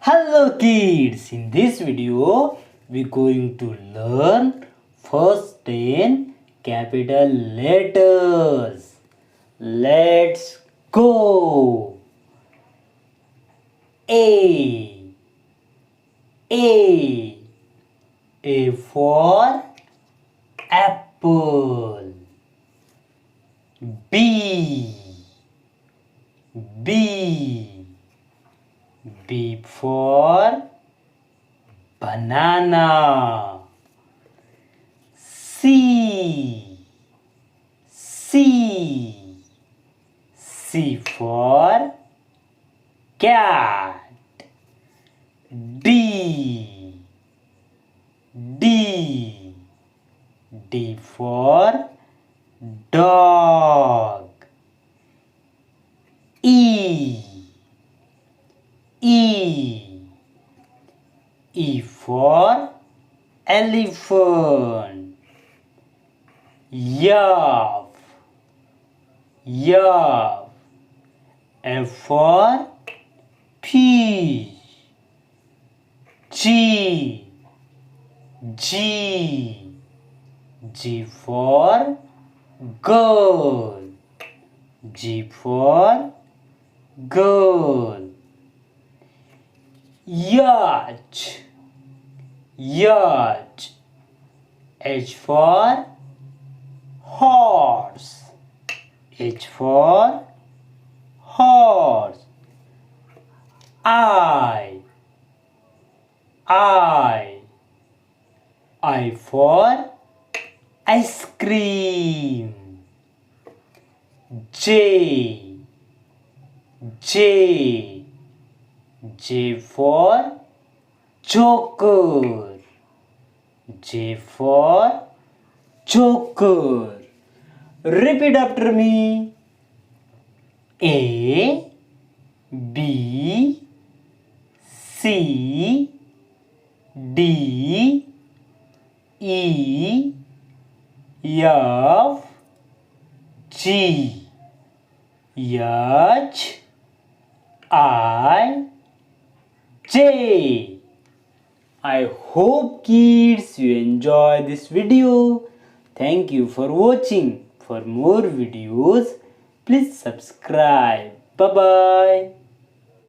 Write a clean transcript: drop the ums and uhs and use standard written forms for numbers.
Hello kids, in this video we're going to learn first 10 capital letters. Let's go. A. A. A for apple. B. B. B for banana. C. C. C for cat. D. D. D for dog. E. E. E for elephant. F. F. F for fish. G. G. G for girl. G for girl. Yacht. Yacht. H for horse. H for horse. I. I for ice cream. J. J. J for joker. J for joker. Repeat after me. A. B. C. D. E. F. G. H. I. J. I hope kids you enjoy this video. Thank you for watching. For more videos, please subscribe. Bye bye.